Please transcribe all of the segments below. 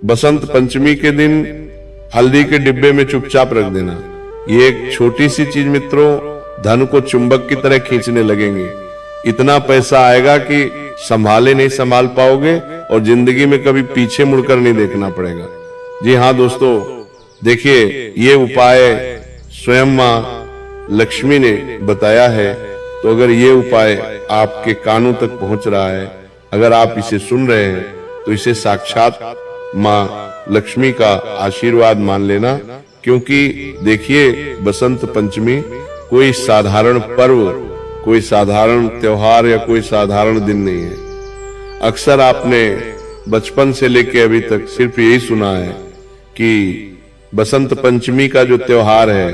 बसंत पंचमी के दिन हल्दी के डिब्बे में चुपचाप रख देना। ये एक छोटी सी चीज मित्रों धन को चुंबक की तरह खींचने लगेंगे। इतना पैसा आएगा कि संभाले नहीं संभाल पाओगे और जिंदगी में कभी पीछे मुड़कर नहीं देखना पड़ेगा। जी हाँ दोस्तों, देखिए ये उपाय स्वयं माँ लक्ष्मी ने बताया है। तो अगर ये उपाय आपके कानों तक पहुंच रहा है, अगर आप इसे सुन रहे हैं, तो इसे साक्षात माँ लक्ष्मी का आशीर्वाद मान लेना। क्योंकि देखिए बसंत पंचमी कोई साधारण पर्व, कोई साधारण त्योहार या कोई साधारण दिन नहीं है। अक्सर आपने बचपन से लेकर अभी तक सिर्फ यही सुना है कि बसंत पंचमी का जो त्योहार है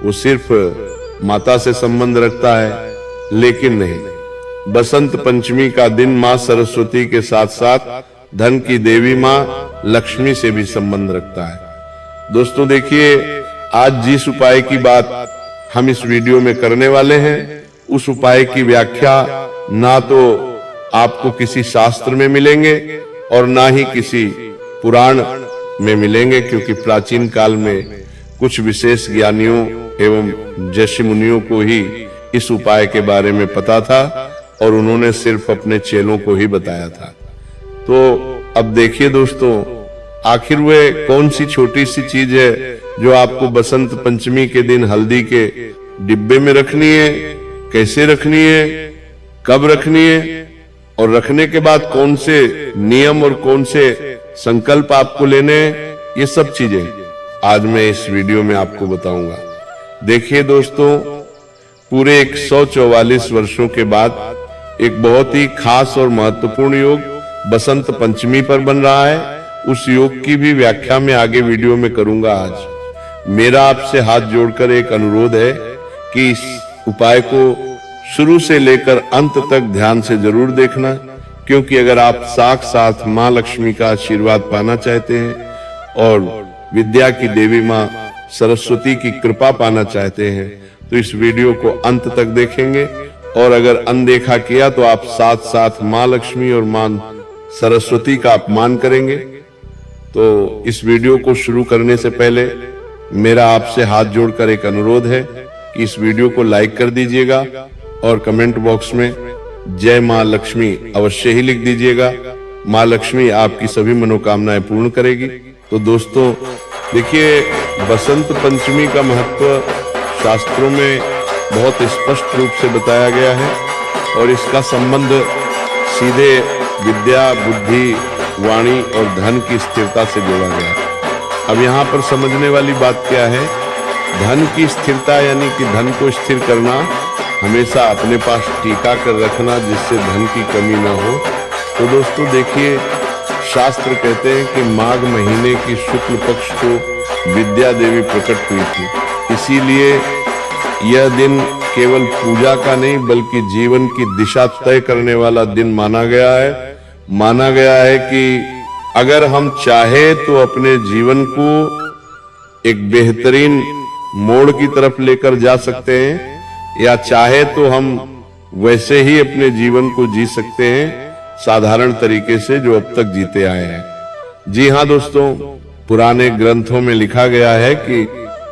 वो सिर्फ माता से संबंध रखता है, लेकिन नहीं। बसंत पंचमी का दिन माँ सरस्वती के साथ साथ धन की देवी माँ लक्ष्मी से भी संबंध रखता है। दोस्तों देखिए, आज जिस उपाय की बात हम इस वीडियो में करने वाले हैं, उस उपाय की व्याख्या ना तो आपको किसी शास्त्र में मिलेंगे और ना ही किसी पुराण में मिलेंगे, क्योंकि प्राचीन काल में कुछ विशेष ज्ञानियों एवं ऋषि मुनियों को ही इस उपाय के बारे में पता था और उन्होंने सिर्फ अपने चेलों को ही बताया था। तो अब देखिए दोस्तों, आखिर वे कौन सी छोटी सी चीज है जो आपको बसंत पंचमी के दिन हल्दी के डिब्बे में रखनी है, कैसे रखनी है, कब रखनी है और रखने के बाद कौन से नियम और कौन से संकल्प आपको लेने हैं, ये सब चीजें आज मैं इस वीडियो में आपको बताऊंगा। देखिए दोस्तों, पूरे 144 वर्षों के बाद एक बहुत ही खास और महत्वपूर्ण योग बसंत पंचमी पर बन रहा है। उस योग की भी व्याख्या मैं आगे वीडियो में करूंगा। आज मेरा आपसे हाथ जोड़कर एक अनुरोध है कि इस उपाय को शुरू से लेकर अंत तक ध्यान से जरूर देखना, क्योंकि अगर आप साक्षात माँ लक्ष्मी का आशीर्वाद पाना चाहते हैं और विद्या की देवी माँ सरस्वती की कृपा पाना चाहते हैं, तो इस वीडियो को अंत तक देखेंगे। और अगर अनदेखा किया तो आप साथ साथ माँ लक्ष्मी और माँ सरस्वती का अपमान करेंगे। तो इस वीडियो को शुरू करने से पहले मेरा आपसे हाथ जोड़कर एक अनुरोध है कि इस वीडियो को लाइक कर दीजिएगा और कमेंट बॉक्स में जय माँ लक्ष्मी अवश्य ही लिख दीजिएगा। माँ लक्ष्मी आपकी सभी मनोकामनाएं पूर्ण करेगी। तो दोस्तों देखिए, बसंत पंचमी का महत्व शास्त्रों में बहुत स्पष्ट रूप से बताया गया है और इसका संबंध सीधे विद्या, बुद्धि, वाणी और धन की स्थिरता से जोड़ा गया है। अब यहाँ पर समझने वाली बात क्या है, धन की स्थिरता यानी कि धन को स्थिर करना, हमेशा अपने पास टीका कर रखना जिससे धन की कमी ना हो। तो दोस्तों देखिए, शास्त्र कहते हैं कि माघ महीने की शुक्ल पक्ष को विद्या देवी प्रकट हुई थी, इसीलिए यह दिन केवल पूजा का नहीं बल्कि जीवन की दिशा तय करने वाला दिन माना गया है। माना गया है कि अगर हम चाहे तो अपने जीवन को एक बेहतरीन मोड़ की तरफ लेकर जा सकते हैं, या चाहे तो हम वैसे ही अपने जीवन को जी सकते हैं साधारण तरीके से जो अब तक जीते आए हैं। जी हाँ दोस्तों, पुराने ग्रंथों में लिखा गया है कि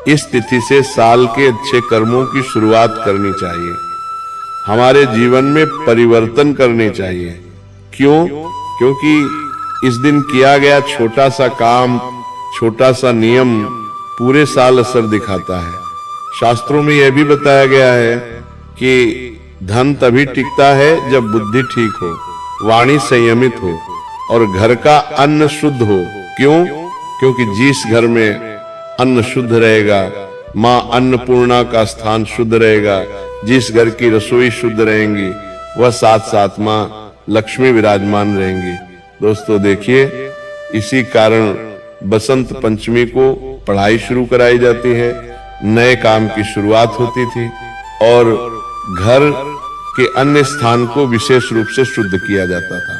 इस तिथि से साल के अच्छे कर्मों की शुरुआत करनी चाहिए, हमारे जीवन में परिवर्तन करने चाहिए। क्यों? क्योंकि इस दिन किया गया छोटा सा काम, छोटा सा नियम पूरे साल असर दिखाता है। शास्त्रों में यह भी बताया गया है कि धन तभी टिकता है जब बुद्धि ठीक हो, वाणी संयमित हो और घर का अन्न शुद्ध हो। क्यों? क्योंकि जिस घर में अन्न शुद्ध रहेगा, माँ अन्नपूर्णा का स्थान शुद्ध रहेगा, जिस घर की रसोई शुद्ध रहेंगी, वह साथ साथ माँ लक्ष्मी विराजमान रहेंगी। दोस्तों देखिए, इसी कारण बसंत पंचमी को पढ़ाई शुरू कराई जाती है, नए काम की शुरुआत होती थी और घर के अन्य स्थान को विशेष रूप से शुद्ध किया जाता था।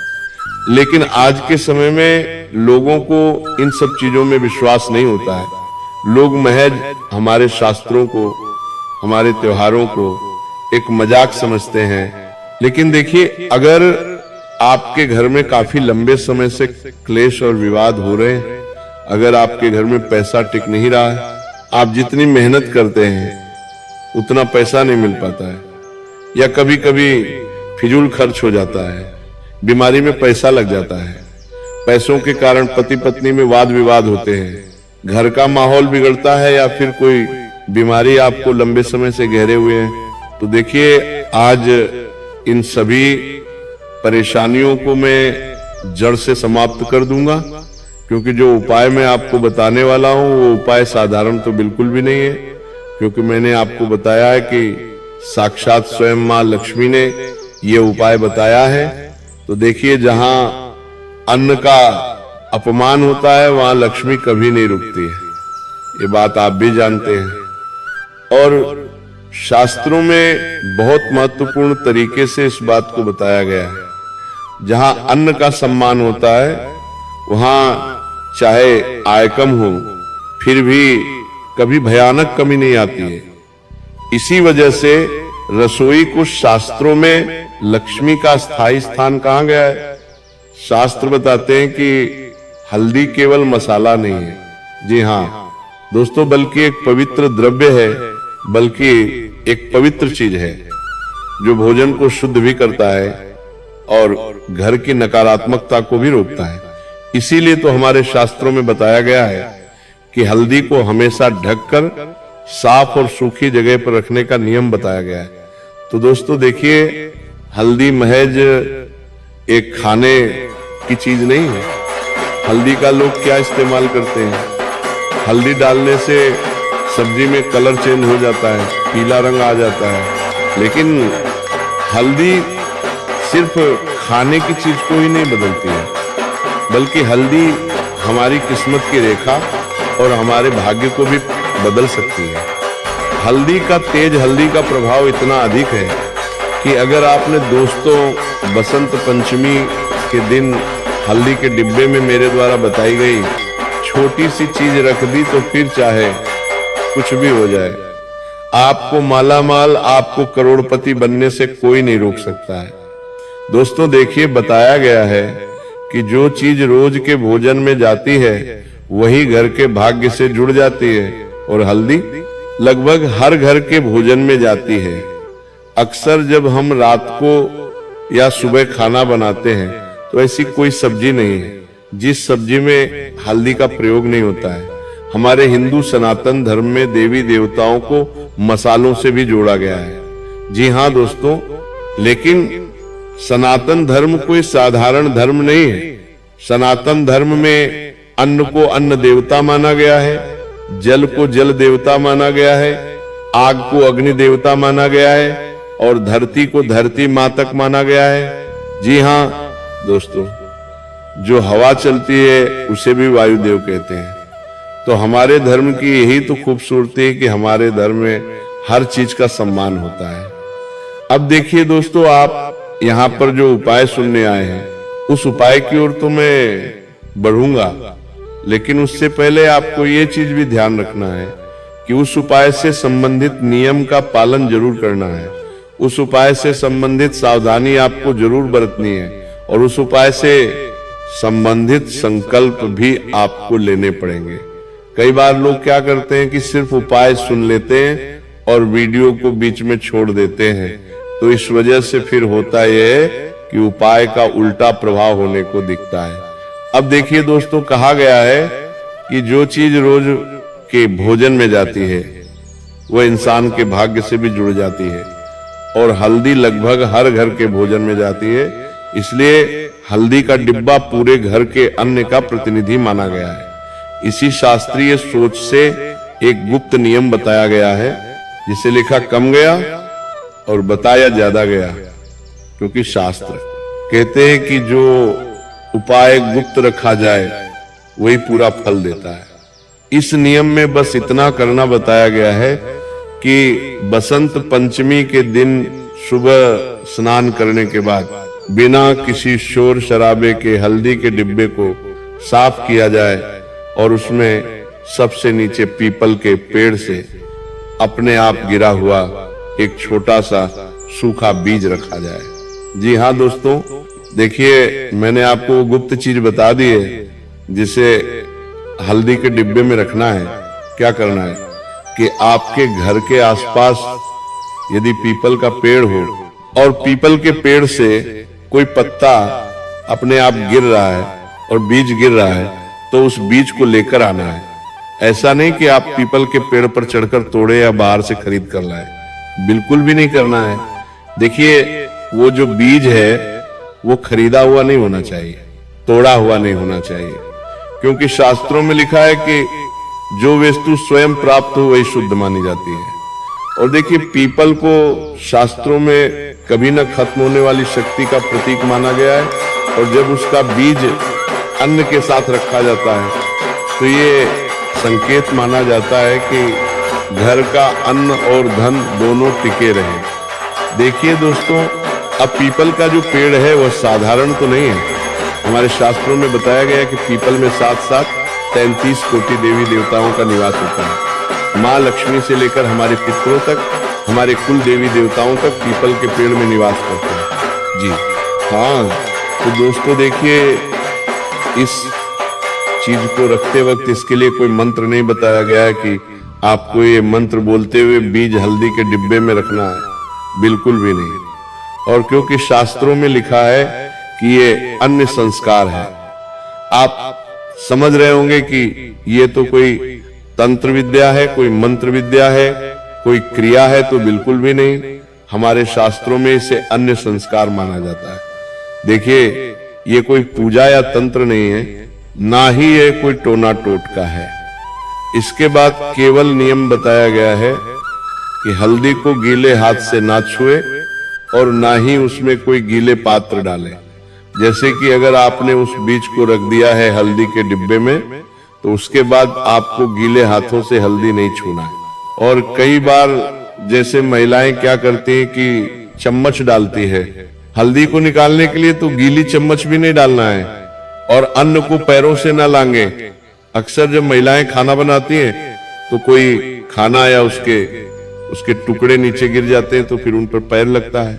लेकिन आज के समय में लोगों को इन सब चीजों में विश्वास नहीं होता है। लोग महज हमारे शास्त्रों को, हमारे त्योहारों को एक मजाक समझते हैं। लेकिन देखिए, अगर आपके घर में काफी लंबे समय से क्लेश और विवाद हो रहे हैं, अगर आपके घर में पैसा टिक नहीं रहा है, आप जितनी मेहनत करते हैं उतना पैसा नहीं मिल पाता है, या कभी कभी फिजूल खर्च हो जाता है, बीमारी में पैसा लग जाता है, पैसों के कारण पति पत्नी में वाद विवाद होते हैं, घर का माहौल बिगड़ता है, या फिर कोई बीमारी आपको लंबे समय से घेरे हुए है, तो देखिए आज इन सभी परेशानियों को मैं जड़ से समाप्त कर दूंगा, क्योंकि जो उपाय मैं आपको बताने वाला हूं वो उपाय साधारण तो बिल्कुल भी नहीं है, क्योंकि मैंने आपको बताया है कि साक्षात स्वयं मां लक्ष्मी ने ये उपाय बताया है। तो देखिए जहां अन्न का अपमान होता है वहां लक्ष्मी कभी नहीं रुकती है, ये बात आप भी जानते हैं। और शास्त्रों में बहुत महत्वपूर्ण तरीके से इस बात को बताया गया है, जहां अन्न का सम्मान होता है वहां चाहे आय कम हो फिर भी कभी भयानक कमी नहीं आती है। इसी वजह से रसोई को शास्त्रों में लक्ष्मी का स्थायी स्थान कहा गया है। शास्त्र बताते हैं कि हल्दी केवल मसाला नहीं है, जी हाँ दोस्तों, बल्कि एक पवित्र द्रव्य है, बल्कि एक पवित्र चीज है जो भोजन को शुद्ध भी करता है और घर की नकारात्मकता को भी रोकता है। इसीलिए तो हमारे शास्त्रों में बताया गया है कि हल्दी को हमेशा ढककर साफ और सूखी जगह पर रखने का नियम बताया गया है। तो दोस्तों देखिए, हल्दी महज एक खाने की चीज नहीं है। हल्दी का लोग क्या इस्तेमाल करते हैं, हल्दी डालने से सब्जी में कलर चेंज हो जाता है, पीला रंग आ जाता है, लेकिन हल्दी सिर्फ खाने की चीज को ही नहीं बदलती है, बल्कि हल्दी हमारी किस्मत की रेखा और हमारे भाग्य को भी बदल सकती है। हल्दी का तेज, हल्दी का प्रभाव इतना अधिक है कि अगर आपने दोस्तों बसंत पंचमी के दिन हल्दी के डिब्बे में मेरे द्वारा बताई गई छोटी सी चीज रख दी तो फिर चाहे कुछ भी हो जाए, आपको मालामाल, आपको करोड़पति बनने से कोई नहीं रोक सकता है। दोस्तों देखिए, बताया गया है कि जो चीज रोज के भोजन में जाती है वही घर के भाग्य से जुड़ जाती है, और हल्दी लगभग हर घर के भोजन में जाती है। अक्सर जब हम रात को या सुबह खाना बनाते हैं तो ऐसी कोई सब्जी नहीं है जिस सब्जी में हल्दी का प्रयोग नहीं होता है। हमारे हिंदू सनातन धर्म में देवी देवताओं को मसालों से भी जोड़ा गया है। जी हाँ दोस्तों, लेकिन सनातन धर्म कोई साधारण धर्म नहीं है। सनातन धर्म में अन्न को अन्न देवता माना गया है, जल को जल देवता माना गया है, आग को अग्नि देवता माना गया है, और धरती को धरती मां तक माना गया है। जी हाँ दोस्तों, जो हवा चलती है उसे भी वायुदेव कहते हैं। तो हमारे धर्म की यही तो खूबसूरती है कि हमारे धर्म में हर चीज का सम्मान होता है। अब देखिए दोस्तों, आप यहाँ पर जो उपाय सुनने आए हैं उस उपाय की ओर तो मैं बढ़ूंगा, लेकिन उससे पहले आपको ये चीज भी ध्यान रखना है कि उस उपाय से संबंधित नियम का पालन जरूर करना है, उस उपाय से संबंधित सावधानी आपको जरूर बरतनी है, और उस उपाय से संबंधित संकल्प भी आपको लेने पड़ेंगे। कई बार लोग क्या करते हैं कि सिर्फ उपाय सुन लेते हैं और वीडियो को बीच में छोड़ देते हैं, तो इस वजह से फिर होता यह है कि उपाय का उल्टा प्रभाव होने को दिखता है। अब देखिए दोस्तों, कहा गया है कि जो चीज रोज के भोजन में जाती है वह इंसान के भाग्य से भी जुड़ जाती है, और हल्दी लगभग हर घर के भोजन में जाती है। इसलिए हल्दी का डिब्बा पूरे घर के अन्न का प्रतिनिधि माना गया है। इसी शास्त्रीय सोच से एक गुप्त नियम बताया गया है, जिसे लिखा कम गया और बताया ज्यादा गया, क्योंकि शास्त्र कहते हैं कि जो उपाय गुप्त रखा जाए वही पूरा फल देता है। इस नियम में बस इतना करना बताया गया है कि बसंत पंचमी के दिन सुबह स्नान करने के बाद बिना किसी शोर शराबे के हल्दी के डिब्बे को साफ किया जाए, और उसमें सबसे नीचे पीपल के पेड़ से अपने आप गिरा हुआ एक छोटा सा सूखा बीज रखा जाए। जी हाँ दोस्तों, देखिए, मैंने आपको वो गुप्त चीज बता दी है जिसे हल्दी के डिब्बे में रखना है। क्या करना है कि आपके घर के आसपास यदि पीपल का पेड़ हो और पीपल के पेड़ से कोई पत्ता अपने आप गिर रहा है और बीज गिर रहा है, तो उस बीज को लेकर आना है। ऐसा नहीं कि आप पीपल के पेड़ पर चढ़कर तोड़े या बाहर से खरीद कर लाए, बिल्कुल भी नहीं करना है। देखिए, वो जो बीज है वो खरीदा हुआ नहीं होना चाहिए, तोड़ा हुआ नहीं होना चाहिए, क्योंकि शास्त्रों में लिखा है कि जो वस्तु स्वयं प्राप्त हो वही शुद्ध मानी जाती है। और देखिए, पीपल को शास्त्रों में कभी न खत्म होने वाली शक्ति का प्रतीक माना गया है, और जब उसका बीज अन्न के साथ रखा जाता है तो ये संकेत माना जाता है कि घर का अन्न और धन दोनों टिके रहे। देखिए दोस्तों, अब पीपल का जो पेड़ है वह साधारण तो नहीं है। हमारे शास्त्रों में बताया गया है कि पीपल में 33 कोटि देवी देवताओं का निवास होता है। माँ लक्ष्मी से लेकर हमारे पितरों तक, हमारे कुल देवी देवताओं तक पीपल के पेड़ में निवास करते हैं। जी हाँ, तो दोस्तों देखिए, इस चीज को रखते वक्त इसके लिए कोई मंत्र नहीं बताया गया है कि आपको ये मंत्र बोलते हुए बीज हल्दी के डिब्बे में रखना है, बिल्कुल भी नहीं। और क्योंकि शास्त्रों में लिखा है कि ये अन्य संस्कार है, आप समझ रहे होंगे कि ये तो कोई तंत्र विद्या है, कोई मंत्र विद्या है, कोई क्रिया है, तो बिल्कुल भी नहीं। हमारे शास्त्रों में इसे अन्य संस्कार माना जाता है। देखिए, ये कोई पूजा या तंत्र नहीं है, ना ही ये कोई टोना टोटका है। इसके बाद केवल नियम बताया गया है कि हल्दी को गीले हाथ से ना छुए और ना ही उसमें कोई गीले पात्र डाले। जैसे कि अगर आपने उस बीज को रख दिया है हल्दी के डिब्बे में, तो उसके बाद आपको गीले हाथों से हल्दी नहीं छूना है। और कई बार जैसे महिलाएं क्या करती हैं कि चम्मच डालती है हल्दी को निकालने के लिए, तो गीली चम्मच भी नहीं डालना है, और अन्न को पैरों से ना लांगे। अक्सर जब महिलाएं खाना बनाती हैं तो कोई खाना या उसके टुकड़े नीचे गिर जाते हैं, तो फिर उन पर पैर लगता है,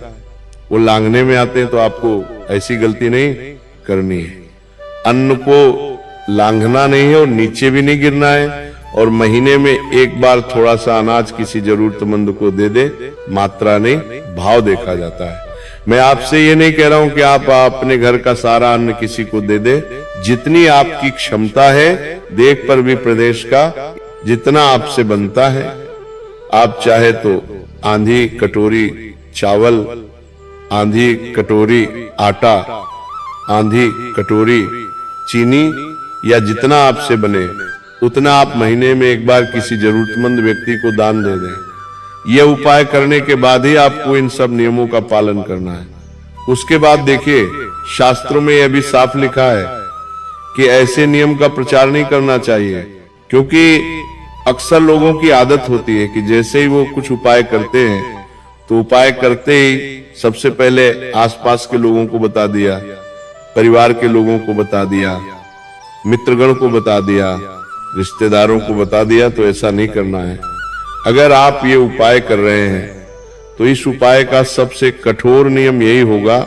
वो लांगने में आते हैं। तो आपको ऐसी गलती नहीं करनी है। अन्न को लांघना नहीं है और नीचे भी नहीं गिरना है, और महीने में एक बार थोड़ा सा अनाज किसी जरूरतमंद को दे दे, मात्रा नहीं भाव देखा जाता है। मैं आपसे ये नहीं कह रहा हूं कि आप अपने घर का सारा अन्न किसी को दे दे, जितनी आपकी क्षमता है, देख पर भी प्रदेश का जितना आपसे बनता है। आप चाहे तो आधी कटोरी चावल, आधी कटोरी आटा, आधी कटोरी चीनी, या जितना आपसे बने उतना आप महीने में एक बार किसी जरूरतमंद व्यक्ति को दान दे दें। यह उपाय करने के बाद ही आपको इन सब नियमों का पालन करना है। उसके बाद देखिए, शास्त्रों में यह भी साफ लिखा है कि ऐसे नियम का प्रचार नहीं करना चाहिए, क्योंकि अक्सर लोगों की आदत होती है कि जैसे ही वो कुछ उपाय करते हैं तो उपाय करते ही सबसे पहले आसपास के लोगों को बता दिया, परिवार के लोगों को बता दिया, मित्रगण को बता दिया, रिश्तेदारों को बता दिया। तो ऐसा नहीं करना है। अगर आप ये उपाय कर रहे हैं तो इस उपाय का सबसे कठोर नियम यही होगा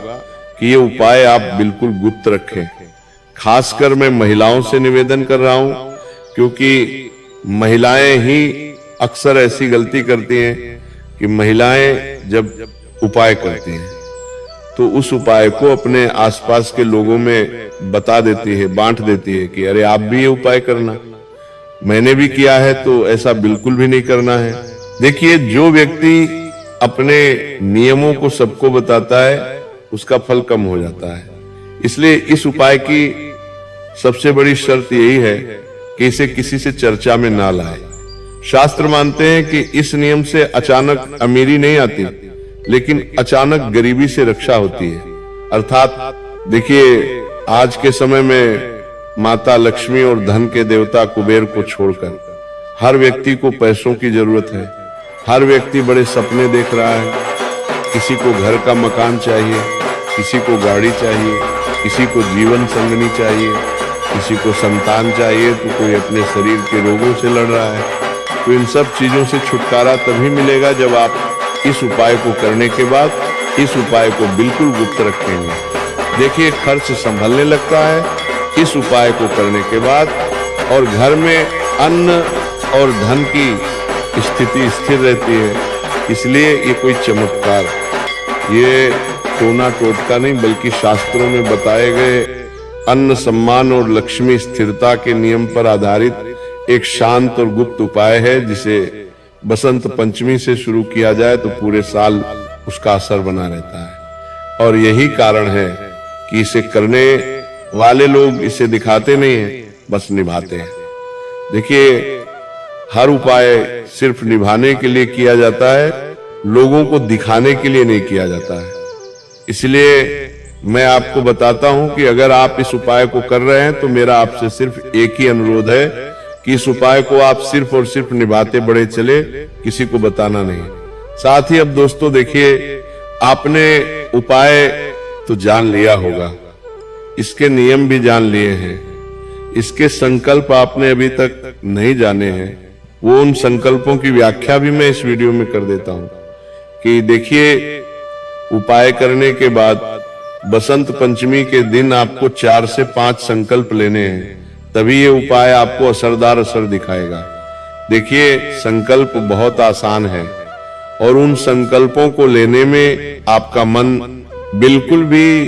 कि ये उपाय आप बिल्कुल गुप्त रखें। खासकर मैं महिलाओं से निवेदन कर रहा हूं, क्योंकि महिलाएं ही अक्सर ऐसी गलती करती हैं कि महिलाएं जब उपाय करती हैं तो उस उपाय को अपने आसपास के लोगों में बता देती है, बांट देती है कि अरे आप भी ये उपाय करना, मैंने भी किया है। तो ऐसा बिल्कुल भी नहीं करना है। देखिए, जो व्यक्ति अपने नियमों को सबको बताता है उसका फल कम हो जाता है। इसलिए इस उपाय की सबसे बड़ी शर्त यही है कि इसे किसी से चर्चा में ना लाए। शास्त्र मानते हैं कि इस नियम से अचानक अमीरी नहीं आती, लेकिन अचानक गरीबी से रक्षा होती है। अर्थात देखिए, आज के समय में माता लक्ष्मी और धन के देवता कुबेर को छोड़कर हर व्यक्ति को पैसों की जरूरत है। हर व्यक्ति बड़े सपने देख रहा है। किसी को घर का मकान चाहिए, किसी को गाड़ी चाहिए, किसी को जीवन संगनी चाहिए, किसी को संतान चाहिए, तो कोई अपने शरीर के रोगों से लड़ रहा है। तो इन सब चीजों से छुटकारा तभी मिलेगा जब आप इस उपाय को करने के बाद इस उपाय को बिल्कुल गुप्त रखेंगे। देखिए खर्च संभलने लगता है इस उपाय को करने के बाद, और घर में अन्न और धन की स्थिति स्थिर रहती है। इसलिए ये कोई चमत्कार, ये टोना टोटका नहीं, बल्कि शास्त्रों में बताए गए अन्न, सम्मान और लक्ष्मी स्थिरता के नियम पर आधारित एक शांत और गुप्त उपाय है, जिसे बसंत पंचमी से शुरू किया जाए तो पूरे साल उसका असर बना रहता है। और यही कारण है कि इसे करने वाले लोग इसे दिखाते नहीं हैं, बस निभाते हैं। देखिए हर उपाय सिर्फ निभाने के लिए किया जाता है, लोगों को दिखाने के लिए नहीं किया जाता है। इसलिए मैं आपको बताता हूं कि अगर आप इस उपाय को कर रहे हैं तो मेरा आपसे सिर्फ एक ही अनुरोध है कि इस उपाय को आप सिर्फ और सिर्फ निभाते बढ़े चले, किसी को बताना नहीं। साथ ही अब दोस्तों देखिए, आपने उपाय तो जान लिया होगा, इसके नियम भी जान लिए हैं, इसके संकल्प आपने अभी तक नहीं जाने हैं। वो उन संकल्पों की व्याख्या भी मैं इस वीडियो में कर देता हूं कि देखिए, उपाय करने के बाद बसंत पंचमी के दिन आपको 4 से 5 संकल्प लेने हैं, तभी ये उपाय आपको असरदार असर दिखाएगा। देखिए संकल्प बहुत आसान है और उन संकल्पों को लेने में आपका मन बिल्कुल भी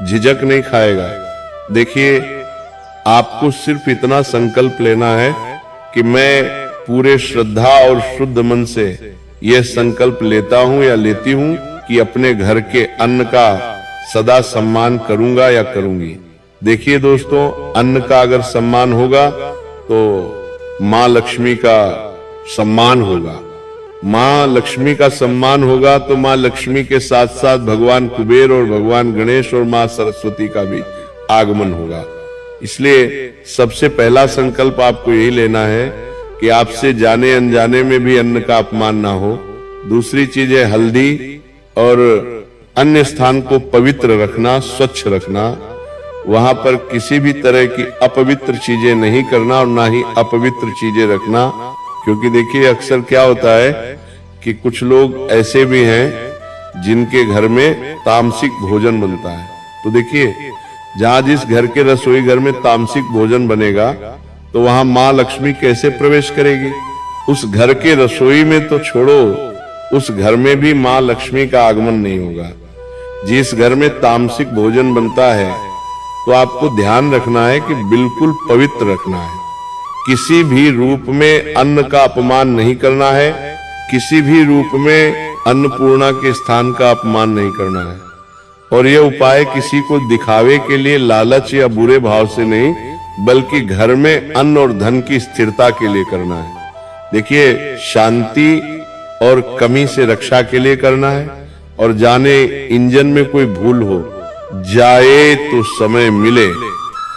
झिझक नहीं खाएगा। देखिए आपको सिर्फ इतना संकल्प लेना है कि मैं पूरे श्रद्धा और शुद्ध मन से यह संकल्प लेता हूं या लेती हूं कि अपने घर के अन्न का सदा सम्मान करूंगा या करूंगी। देखिए दोस्तों, अन्न का अगर सम्मान होगा तो मां लक्ष्मी का सम्मान होगा, मां लक्ष्मी का सम्मान होगा तो मां लक्ष्मी के साथ साथ भगवान कुबेर और भगवान गणेश और मां सरस्वती का भी आगमन होगा। इसलिए सबसे पहला संकल्प आपको यही लेना है कि आपसे जाने अनजाने में भी अन्न का अपमान ना हो। दूसरी चीज है हल्दी और अन्य स्थान को पवित्र रखना, स्वच्छ रखना, वहां पर किसी भी तरह की अपवित्र चीजें नहीं करना और ना ही अपवित्र चीजें रखना। क्योंकि देखिए अक्सर क्या होता है कि कुछ लोग ऐसे भी हैं जिनके घर में तामसिक भोजन बनता है। तो देखिए जहां जिस घर के रसोई घर में तामसिक भोजन बनेगा तो वहां मां लक्ष्मी कैसे प्रवेश करेगी? उस घर के रसोई में तो छोड़ो, उस घर में भी मां लक्ष्मी का आगमन नहीं होगा। जिस घर में तामसिक भोजन बनता है तो आपको ध्यान रखना है कि बिल्कुल पवित्र रखना है, किसी भी रूप में अन्न का अपमान नहीं करना है, किसी भी रूप में अन्नपूर्णा के स्थान का अपमान नहीं करना है। और यह उपाय किसी को दिखावे के लिए, लालच या बुरे भाव से नहीं, बल्कि घर में अन्न और धन की स्थिरता के लिए करना है। देखिए शांति और कमी से रक्षा के लिए करना है। और जाने इंजन में कोई भूल हो, जाए तो समय मिले,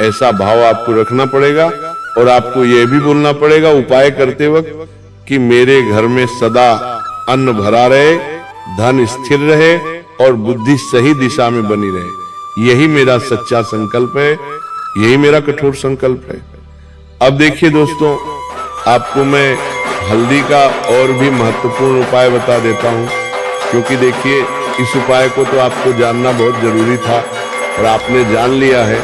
ऐसा भाव आपको रखना पड़ेगा। और आपको यह भी बोलना पड़ेगा उपाय करते वक्त कि मेरे घर में सदा अन्न भरा रहे, धन स्थिर रहे और बुद्धि सही दिशा में बनी रहे। यही मेरा सच्चा संकल्प है, यही मेरा कठोर संकल्प है। अब देखिए दोस्तों, आपको मैं हल्दी का और भी महत्वपूर्ण उपाय बता देता हूं, क्योंकि देखिए इस उपाय को तो आपको जानना बहुत जरूरी था और आपने जान लिया है,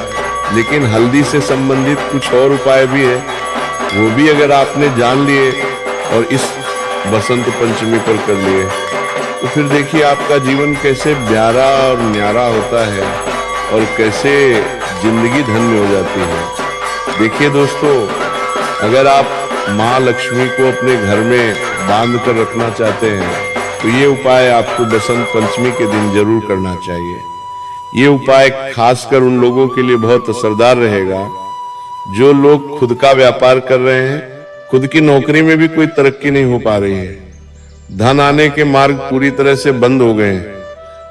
लेकिन हल्दी से संबंधित कुछ और उपाय भी है, वो भी अगर आपने जान लिए और इस बसंत पंचमी पर कर लिए तो फिर देखिए आपका जीवन कैसे प्यारा और न्यारा होता है और कैसे जिंदगी धन्य हो जाती है। देखिए दोस्तों, अगर आप माँ लक्ष्मी को अपने घर में बांध कर रखना चाहते हैं तो ये उपाय आपको बसंत पंचमी के दिन जरूर करना चाहिए। ये उपाय खासकर उन लोगों के लिए बहुत असरदार रहेगा जो लोग खुद का व्यापार कर रहे हैं, खुद की नौकरी में भी कोई तरक्की नहीं हो पा रही है, धन आने के मार्ग पूरी तरह से बंद हो गए हैं,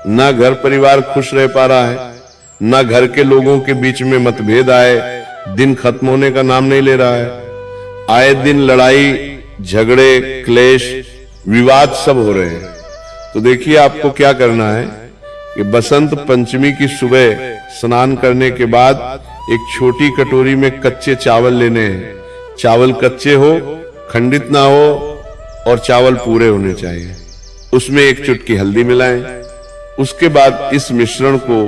ना घर परिवार खुश रह पा रहा है, ना घर के लोगों के बीच में मतभेद आए, दिन खत्म होने का नाम नहीं ले रहा है, आए दिन लड़ाई झगड़े क्लेश विवाद सब हो रहे हैं। तो देखिए आपको क्या करना है कि बसंत पंचमी की सुबह स्नान करने के बाद एक छोटी कटोरी में कच्चे चावल लेने हैं। चावल कच्चे हो, खंडित ना हो और चावल पूरे होने चाहिए। उसमें एक चुटकी हल्दी मिलाएं। उसके बाद इस मिश्रण को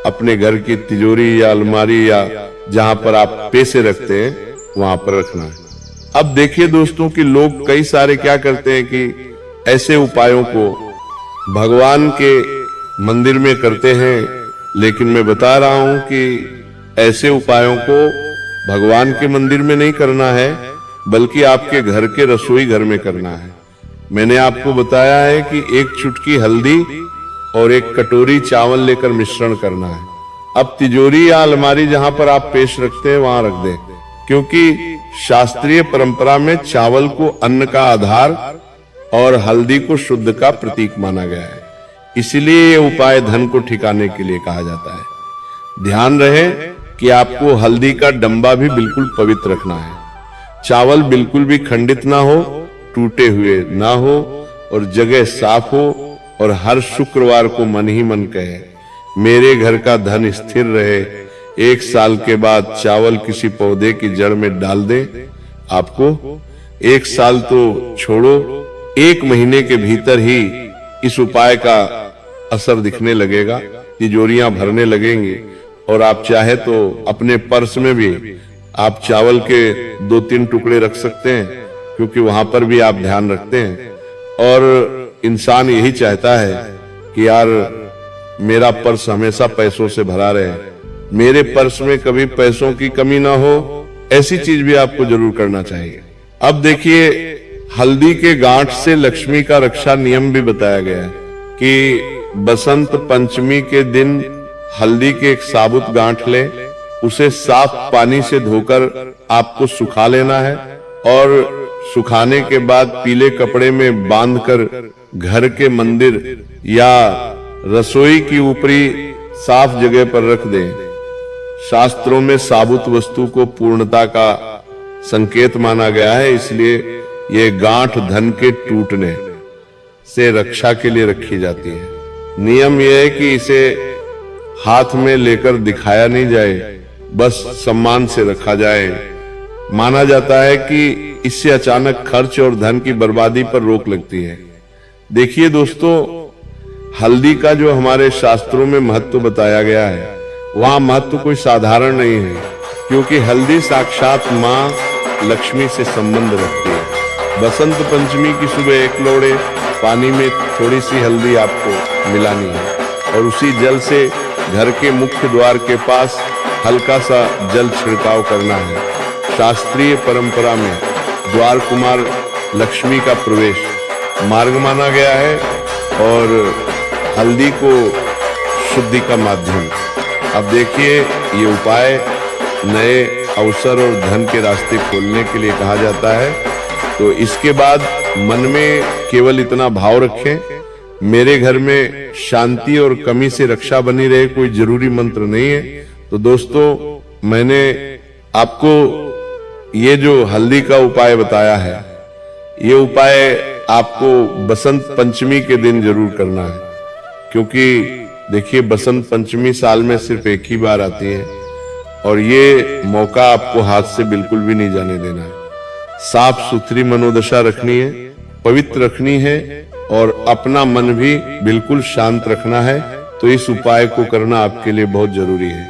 अपने घर की तिजोरी या अलमारी या जहां पर आप पैसे रखते हैं वहां पर रखना है। अब देखिए दोस्तों कि लोग कई सारे क्या करते हैं कि ऐसे उपायों को भगवान के मंदिर में करते हैं, लेकिन मैं बता रहा हूं कि ऐसे उपायों को भगवान के मंदिर में नहीं करना है, बल्कि आपके घर के रसोई घर में करना है। मैंने आपको बताया है कि एक चुटकी हल्दी और एक कटोरी चावल लेकर मिश्रण करना है। अब तिजोरी या अलमारी जहां पर आप पेश रखते हैं वहां रख दें, क्योंकि शास्त्रीय परंपरा में चावल को अन्न का आधार और हल्दी को शुद्ध का प्रतीक माना गया है। इसलिए ये उपाय धन को ठिकाने के लिए कहा जाता है। ध्यान रहे कि आपको हल्दी का डंबा भी बिल्कुल पवित्र रखना है। चावल बिल्कुल भी खंडित ना हो, टूटे हुए ना हो और जगह साफ हो, और हर शुक्रवार को मन ही मन कहे, मेरे घर का धन स्थिर रहे। 1 साल के बाद चावल किसी पौधे की जड़ में डाल दें। आपको 1 साल तो छोड़ो, 1 महीने के भीतर ही इस उपाय का असर दिखने लगेगा, तिजोरियां भरने लगेंगी। और आप चाहे तो अपने पर्स में भी आप चावल के 2-3 टुकड़े रख सकते हैं, क्योंकि वहां पर भी आप ध्यान रखते हैं। और इंसान यही चाहता है कि यार मेरा पर्स हमेशा पैसों से भरा रहे, मेरे पर्स में कभी पैसों की कमी ना हो। ऐसी चीज भी आपको जरूर करना चाहिए। अब देखिए, हल्दी के गांठ से लक्ष्मी का रक्षा नियम भी बताया गया है कि बसंत पंचमी के दिन हल्दी के एक साबुत गांठ ले, उसे साफ पानी से धोकर आपको सुखा लेना है, और सुखाने के बाद पीले कपड़े में बांधकर घर के मंदिर या रसोई की ऊपरी साफ जगह पर रख दें। शास्त्रों में साबुत वस्तु को पूर्णता का संकेत माना गया है, इसलिए ये गांठ धन के टूटने से रक्षा के लिए रखी जाती है। नियम यह है कि इसे हाथ में लेकर दिखाया नहीं जाए, बस सम्मान से रखा जाए। माना जाता है कि इससे अचानक खर्च और धन की बर्बादी पर रोक लगती है। देखिए दोस्तों, हल्दी का जो हमारे शास्त्रों में महत्व बताया गया है, वहां महत्व कोई साधारण नहीं है, क्योंकि हल्दी साक्षात मां लक्ष्मी से संबंध रखती है। बसंत पंचमी की सुबह 1 लोड़े पानी में थोड़ी सी हल्दी आपको मिलानी है, और उसी जल से घर के मुख्य द्वार के पास हल्का सा जल छिड़काव करना है। शास्त्रीय परंपरा में द्वार कुमार लक्ष्मी का प्रवेश मार्ग माना गया है, और हल्दी को शुद्धि का माध्यम। अब देखिए, ये उपाय नए अवसर और धन के रास्ते खोलने के लिए कहा जाता है। तो इसके बाद मन में केवल इतना भाव रखें, मेरे घर में शांति और कमी से रक्षा बनी रहे, कोई जरूरी मंत्र नहीं है। तो दोस्तों, मैंने आपको ये जो हल्दी का उपाय बताया है, ये उपाय आपको बसंत पंचमी के दिन जरूर करना है, क्योंकि देखिए बसंत पंचमी साल में सिर्फ एक ही बार आती है, और ये मौका आपको हाथ से बिल्कुल भी नहीं जाने देना है। साफ सुथरी मनोदशा रखनी है, पवित्र रखनी है, और अपना मन भी बिल्कुल शांत रखना है। तो इस उपाय को करना आपके लिए बहुत जरूरी है।